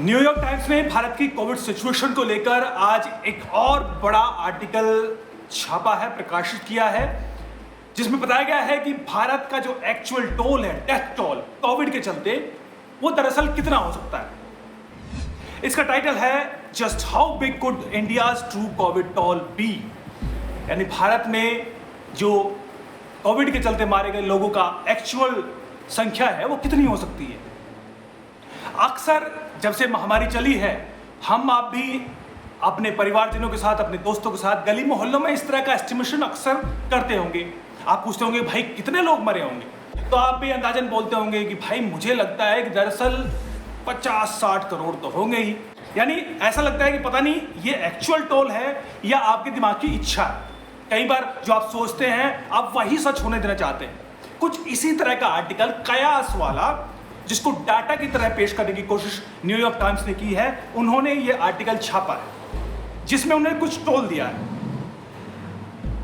New York times ने भारत की Covid situation को लेकर आज एक और बड़ा आर्टिकल छापा है, प्रकाशित किया है, जिसमें बताया गया है कि भारत का जो एक्चुअल टोल है, डेथ टोल कोविड के चलते, वो दरअसल कितना हो सकता है। इसका टाइटल है just how big could India's true Covid toll be, यानी भारत में जो कोविड के चलते मारे गए लोगों का एक्चुअल संख्या है वो कितनी हो सकती है। अक्सर जब से महामारी चली है, हम आप भी अपने परिवारजनों के साथ, अपने दोस्तों के साथ गली मोहल्लों में इस तरह का एस्टिमेशन अक्सर करते होंगे। आप पूछते होंगे भाई कितने लोग मरे होंगे, तो आप भी अंदाजन बोलते होंगे कि भाई मुझे लगता है कि दरअसल 50-60 करोड़ तो होंगे ही। यानी ऐसा लगता है कि पता नहीं ये एक्चुअल टोल है या आपके दिमाग की इच्छा है। कई बार जो आप सोचते हैं आप वही सच होने देना चाहते हैं। कुछ इसी तरह का आर्टिकल कयास वाला, जिसको डाटा की तरह पेश करने की कोशिश न्यूयॉर्क टाइम्स ने की है, उन्होंने ये आर्टिकल छापा है जिसमें उन्होंने कुछ टोल दिया है।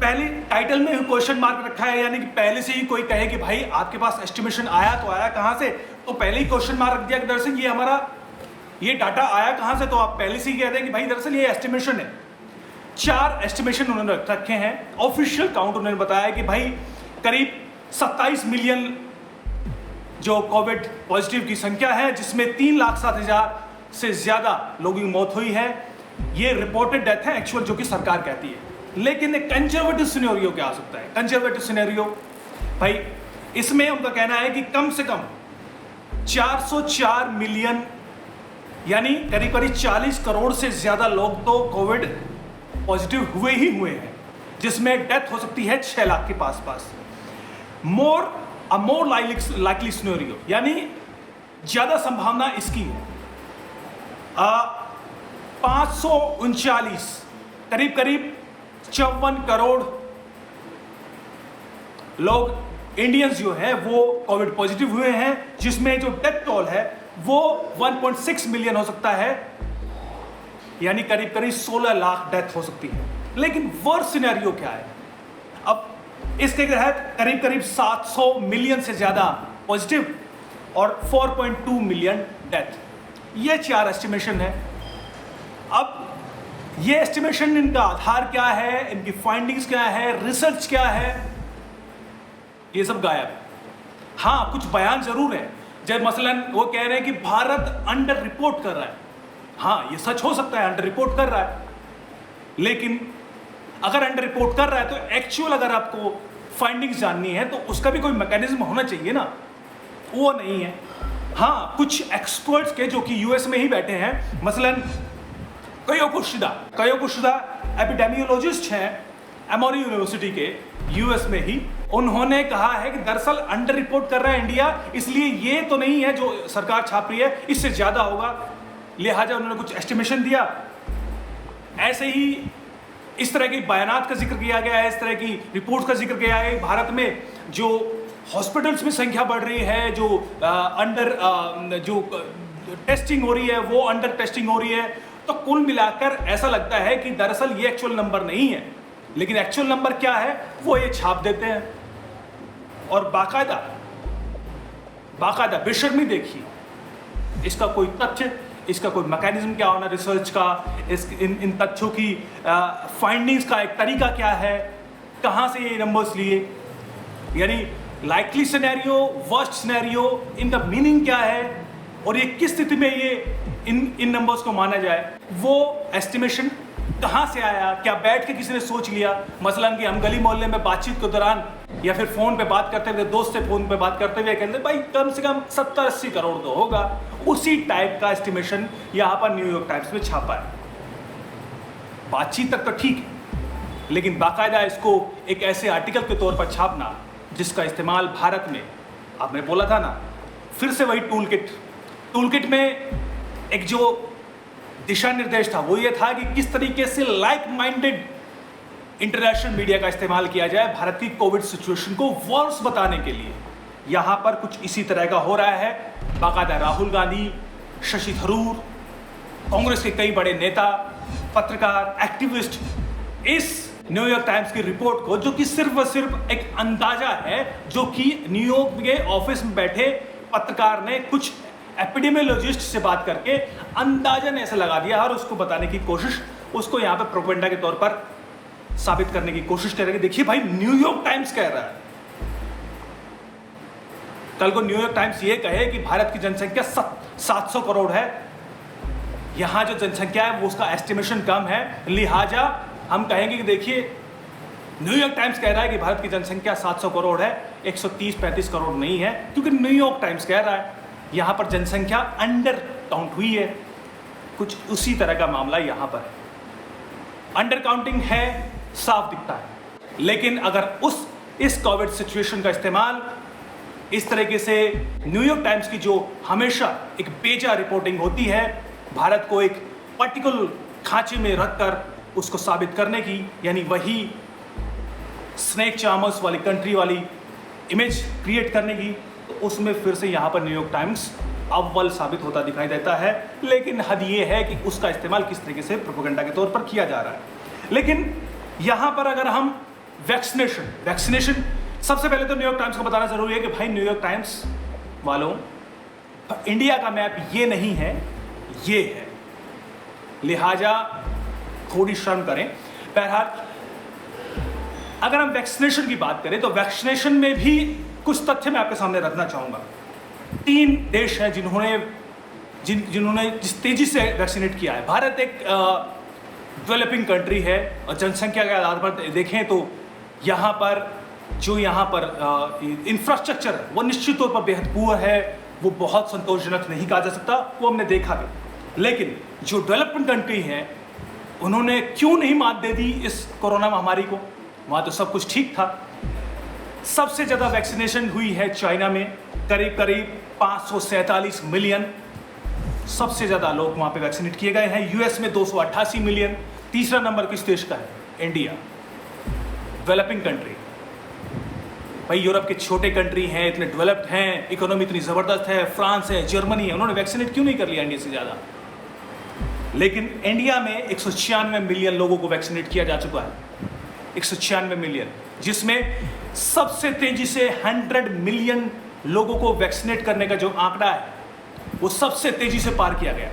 पहले टाइटल में क्वेश्चन मार्क रखा है, यानी कि पहले से ही कोई कहे कि भाई आपके पास एस्टिमेशन आया तो आया कहां से, तो पहले ही क्वेश्चन मार्क रख दिया कि दरअसल ये हमारा ये डाटा आया कहां से, तो आप पहले से ही कहते हैं कि भाई दरअसल ये एस्टिमेशन है। 4 एस्टिमेशन उन्होंने रखे हैं। ऑफिशियल काउंट उन्होंने बताया कि भाई करीब 27 मिलियन जो कोविड पॉजिटिव की संख्या है, जिसमें 3,07,000 से ज्यादा लोगों की मौत हुई है। ये रिपोर्टेड डेथ है, एक्चुअल जो कि सरकार कहती है। लेकिन एक कंजर्वेटिव सिनेरियो क्या आ सकता है। कंजर्वेटिव सिनेरियो भाई इसमें उनका कहना है कि कम से कम 404 मिलियन, यानी करीब करीब 40 करोड़ से ज्यादा लोग तो कोविड पॉजिटिव हुए ही हुए हैं, जिसमें डेथ हो सकती है 6 लाख के पास। मोर लाइकली सिनेरियो, यानी ज्यादा संभावना इसकी है 539, करीब 54 करोड़ लोग इंडियंस जो है वो कोविड पॉजिटिव हुए हैं, जिसमें जो डेथ टोल है वो 1.6 मिलियन हो सकता है, यानी करीब 16 लाख डेथ हो सकती है। लेकिन वर्स्ट सिनेरियो क्या है, अब इसके तहत करीब 700 मिलियन से ज्यादा पॉजिटिव और 4.2 मिलियन डेथ। ये 4 एस्टिमेशन है। अब ये एस्टिमेशन, इनका आधार क्या है, इनकी फाइंडिंग्स क्या है, रिसर्च क्या है, ये सब गायब। हाँ, कुछ बयान जरूर है, जब मसलन वो कह रहे हैं कि भारत अंडर रिपोर्ट कर रहा है। हाँ, ये सच हो सकता है, अंडर रिपोर्ट कर रहा है, लेकिन अगर अंडर रिपोर्ट कर रहा है तो एक्चुअल अगर आपको फाइंडिंग्स जाननी है तो उसका भी कोई मैकेनिज्म होना चाहिए ना, वो नहीं है। हाँ, कुछ एक्सपर्ट्स के जो कि यूएस में ही बैठे हैं, मसलन कयोको शिदा एपिडेमियोलॉजिस्ट हैं एमोरी यूनिवर्सिटी के यूएस में ही, उन्होंने कहा है कि दरअसल अंडर रिपोर्ट कर रहा है इंडिया, इसलिए ये तो नहीं है जो सरकार छाप रही है, इससे ज्यादा होगा। लिहाजा उन्होंने कुछ एस्टिमेशन दिया। ऐसे ही इस तरह के बयानात का जिक्र किया गया है, इस तरह की रिपोर्ट्स का जिक्र किया है। भारत में जो हॉस्पिटल्स में संख्या बढ़ रही है, जो जो टेस्टिंग हो रही है वो अंडर टेस्टिंग हो रही है, तो कुल मिलाकर ऐसा लगता है कि दरअसल ये एक्चुअल नंबर नहीं है। लेकिन एक्चुअल नंबर क्या है वो ये छाप देते हैं, और बाकायदा बेशर्मी देखिए, इसका कोई तथ्य, इसका कोई मैकेनिज्म क्या होना रिसर्च का, इन तथ्यों की फाइंडिंग्स का एक तरीका क्या है, कहाँ से ये नंबर्स लिए, यानी लाइकली सिनेरियो, वर्स्ट सिनेरियो, इनका मीनिंग क्या है, और ये किस स्थिति में ये इन नंबर्स को माना जाए। वो एस्टिमेशन कहाँ से आया, क्या बैठ के किसी ने सोच लिया, मसलन कि हम गली मोहल्ले में बातचीत के दौरान या फिर फोन पे बात करते हुए, दोस्त से फोन पे बात करते हुए कहते भाई कम से कम 70-80 करोड़ तो होगा। उसी टाइप का एस्टिमेशन यहाँ पर न्यूयॉर्क टाइम्स में छापा है। बातचीत तक तो ठीक है, लेकिन बाकायदा इसको एक ऐसे आर्टिकल के तौर पर छापना जिसका इस्तेमाल भारत में, आपने बोला था ना, फिर से वही टूल किट में एक जो दिशा निर्देश था वो ये था कि किस तरीके से लाइक माइंडेड इंटरनेशनल मीडिया का इस्तेमाल किया जाए भारत की कोविड सिचुएशन को वर्स बताने के लिए। यहाँ पर कुछ इसी तरह का हो रहा है। बाकायदा राहुल गांधी, शशि थरूर, कांग्रेस के कई बड़े नेता, पत्रकार, एक्टिविस्ट इस न्यूयॉर्क टाइम्स की रिपोर्ट को, जो कि सिर्फ और सिर्फ एक अंदाजा है जो कि न्यूयॉर्क के ऑफिस में बैठे पत्रकार ने कुछ एपिडेमियोलॉजिस्ट से बात करके अंदाजन ऐसा लगा दिया और उसको बताने की कोशिश, उसको यहाँ पे प्रोपेगेंडा के तौर पर साबित करने की कोशिश कर रहे हैं। देखिए भाई, न्यूयॉर्क टाइम्स कह रहा है, कल को न्यूयॉर्क टाइम्स ये कहे कि भारत की जनसंख्या 700 करोड़ है, यहां जो जनसंख्या है वो उसका एस्टिमेशन कम है, लिहाजा हम कहेंगे कि देखिए न्यूयॉर्क टाइम्स कह रहा है कि भारत की जनसंख्या 700 करोड़ है, 130-35 करोड़ नहीं है, क्योंकि न्यूयॉर्क टाइम्स कह रहा है। यहां पर जनसंख्या अंडर काउंट हुई है, कुछ उसी तरह का मामला यहां पर है। अंडर काउंटिंग है, साफ दिखता है, लेकिन अगर इस कोविड सिचुएशन का इस्तेमाल इस तरीके से न्यूयॉर्क टाइम्स की जो हमेशा एक बेजा रिपोर्टिंग होती है, भारत को एक पर्टिकुलर खांचे में रखकर उसको साबित करने की, यानी वही स्नेक चार्मर्स वाली कंट्री वाली इमेज क्रिएट करने की, तो उसमें फिर से यहाँ पर न्यूयॉर्क टाइम्स अव्वल साबित होता दिखाई देता है। लेकिन हद ये है कि उसका इस्तेमाल किस तरीके से प्रोपेगेंडा के तौर पर किया जा रहा है। लेकिन यहाँ पर अगर हम वैक्सीनेशन सबसे पहले तो न्यूयॉर्क टाइम्स को बताना जरूरी है कि भाई न्यूयॉर्क टाइम्स वालों, इंडिया का मैप ये नहीं है, ये है, लिहाजा थोड़ी शर्म करें। बहरहाल अगर हम वैक्सीनेशन की बात करें तो वैक्सीनेशन में भी कुछ तथ्य मैं आपके सामने रखना चाहूँगा। 3 देश हैं जिन्होंने जिस तेजी से वैक्सीनेट किया है। भारत एक डेवलपिंग कंट्री है और जनसंख्या के आधार पर देखें तो यहाँ पर इंफ्रास्ट्रक्चर है वो निश्चित तौर पर बेहद पुअर है, वो बहुत संतोषजनक नहीं कहा जा सकता, वो हमने देखा भी। लेकिन जो डेवलपिंग कंट्री है उन्होंने क्यों नहीं मात दे दी इस कोरोना महामारी को? वहाँ तो सब कुछ ठीक था। सबसे ज़्यादा वैक्सीनेशन हुई है चाइना में, करीब 547 मिलियन, सबसे ज़्यादा लोग वहाँ पे वैक्सीनेट किए गए हैं। यूएस में 288 मिलियन। तीसरा नंबर किस देश का है? India, developing country. भाई यूरोप के छोटे कंट्री हैं, इतने डेवलप्ड हैं, इकोनॉमी इतनी ज़बरदस्त है, फ्रांस है, जर्मनी है, उन्होंने वैक्सीनेट क्यों नहीं कर लिया इंडिया से ज़्यादा? लेकिन इंडिया में 196 मिलियन लोगों को वैक्सीनेट किया जा चुका है, 196 मिलियन, जिसमें सबसे तेजी से 100 मिलियन लोगों को वैक्सीनेट करने का जो आंकड़ा है वो सबसे तेजी से पार किया गया।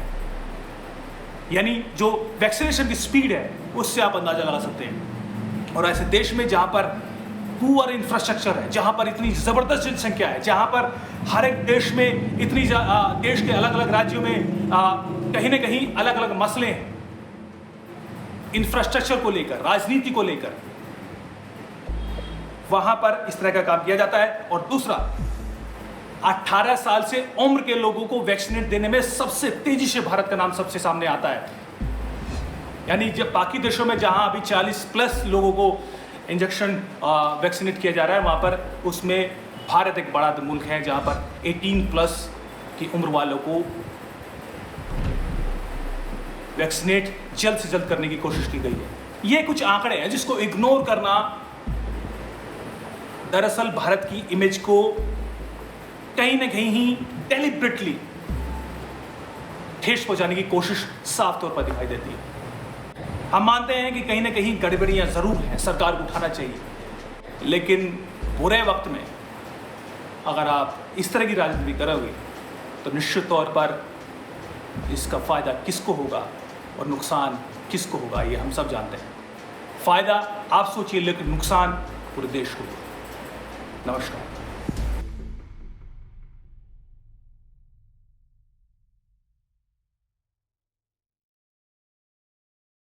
यानी जो वैक्सीनेशन की स्पीड है उससे आप अंदाजा लगा सकते हैं। और ऐसे देश में जहां पर पुअर इंफ्रास्ट्रक्चर है, जहां पर इतनी ज़बरदस्त जनसंख्या है, जहां पर हर एक देश में इतनी देश के अलग अलग राज्यों में कहीं ना कहीं अलग अलग मसले हैं इंफ्रास्ट्रक्चर को लेकर, राजनीति को लेकर, वहां पर इस तरह का काम किया जाता है। और दूसरा, 18 साल से उम्र के लोगों को वैक्सीनेट देने में सबसे तेजी से भारत का नाम सबसे सामने आता है। यानी जब बाकी देशों में जहां अभी 40+ लोगों को इंजेक्शन वैक्सीनेट किया जा रहा है, वहाँ पर उसमें भारत एक बड़ा मुल्क है जहाँ पर 18+ की उम्र वालों को वैक्सीनेट जल्द से जल्द करने की कोशिश की गई है। ये कुछ आंकड़े हैं जिसको इग्नोर करना दरअसल भारत की इमेज को कहीं ना कहीं ही डेलिब्रेटली ठेस पहुंचाने की कोशिश साफ तौर पर दिखाई देती है। हम मानते हैं कि कहीं ना कहीं गड़बड़ियां ज़रूर हैं, सरकार को उठाना चाहिए, लेकिन बुरे वक्त में अगर आप इस तरह की राजनीति करोगे तो निश्चित तौर पर इसका फ़ायदा किसको होगा और नुकसान किसको होगा, ये हम सब जानते हैं। फ़ायदा आप सोचिए, लेकिन नुकसान पूरे देश को। नमस्कार।